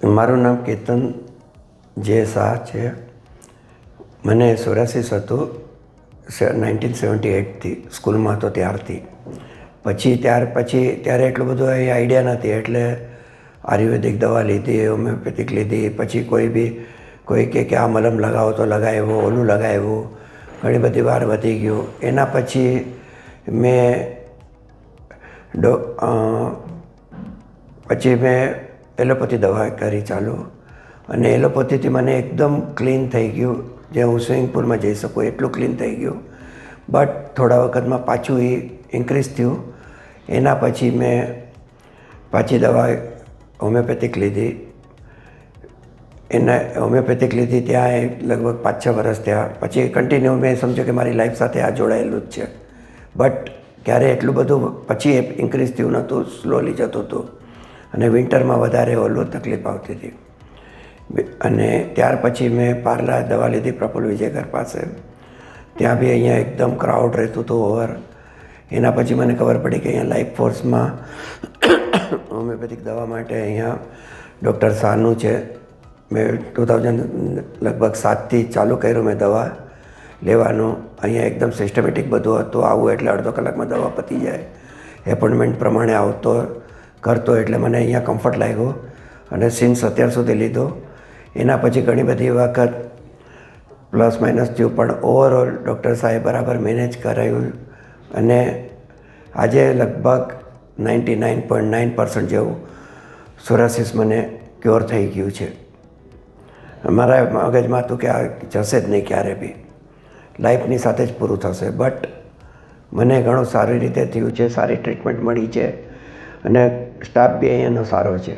મારું નામ કેતન જે શાહ છે. મને સોરાસીસ હતું 1978થી સ્કૂલમાં હતો ત્યારથી. ત્યારે એટલું બધું એ આઈડિયા નથી, એટલે આયુર્વેદિક દવા લીધી, હોમિયોપેથિક લીધી. પછી કોઈ કહે કે આ મલમ લગાવો તો લગાવ્યો, ઓલું લગાવ્યું, ઘણી બધી વાર વધી ગયું. એના પછી મેં એલોપેથી દવા કરી ચાલુ, અને એલોપેથીથી મને એકદમ ક્લીન થઈ ગયું, જે હું સ્વિમિંગ પુલમાં જઈ શકું એટલું ક્લીન થઈ ગયું. બટ થોડા વખતમાં પાછું એ ઇન્ક્રીઝ થયું. એના પછી મેં પાછી દવા હોમિયોપેથિક લીધી. હોમિયોપેથિક લીધી ત્યાં લગભગ 5-6 વર્ષ થયા. પછી કન્ટિન્યુ મેં સમજ્યું કે મારી લાઈફ સાથે આ જોડાયેલું જ છે. બટ ક્યારે એટલું બધું પછી એ ઇન્ક્રીઝ થયું નહોતું, સ્લોલી જતું હતું. અને વિન્ટરમાં વધારે ઓલું તકલીફ આવતી હતી. અને ત્યાર પછી મેં પાર્લા દવા લીધી પ્રફુલ વિજયકર પાસે. ત્યાં બી અહીંયા એકદમ ક્રાઉડ રહેતું હતું ઓવર. એના પછી મને ખબર પડી કે અહીંયા લાઈફ ફોર્સમાં હોમિયોપેથિક દવા માટે અહીંયા ડૉક્ટર શાહનું છે. મેં 2007થી ચાલુ કર્યું મેં દવા લેવાનું. અહીંયા એકદમ સિસ્ટમેટિક બધું હતું. આવું એટલે અડધો કલાકમાં દવા પતી જાય. એપોઇન્ટમેન્ટ પ્રમાણે આવતો કરતો, એટલે મને અહીંયા કમ્ફર્ટ લાગ્યો અને સિન્સ અત્યાર સુધી લીધો. એના પછી ઘણી બધી વખત પ્લસ માઇનસ થયું, પણ ઓવરઓલ ડૉક્ટર સાહેબ બરાબર મેનેજ કરાયું. અને આજે લગભગ 99.9% જેવું સોરાસીસ મને ક્યોર થઈ ગયું છે. મારા મગજમાં હતું કે આ જશે જ નહીં ક્યારે બી, લાઈફની સાથે જ પૂરું થશે. બટ મને ઘણું સારી રીતે થયું છે, સારી ટ્રીટમેન્ટ મળી છે, અને સ્ટાફ બી અહીંયાનો સારો છે.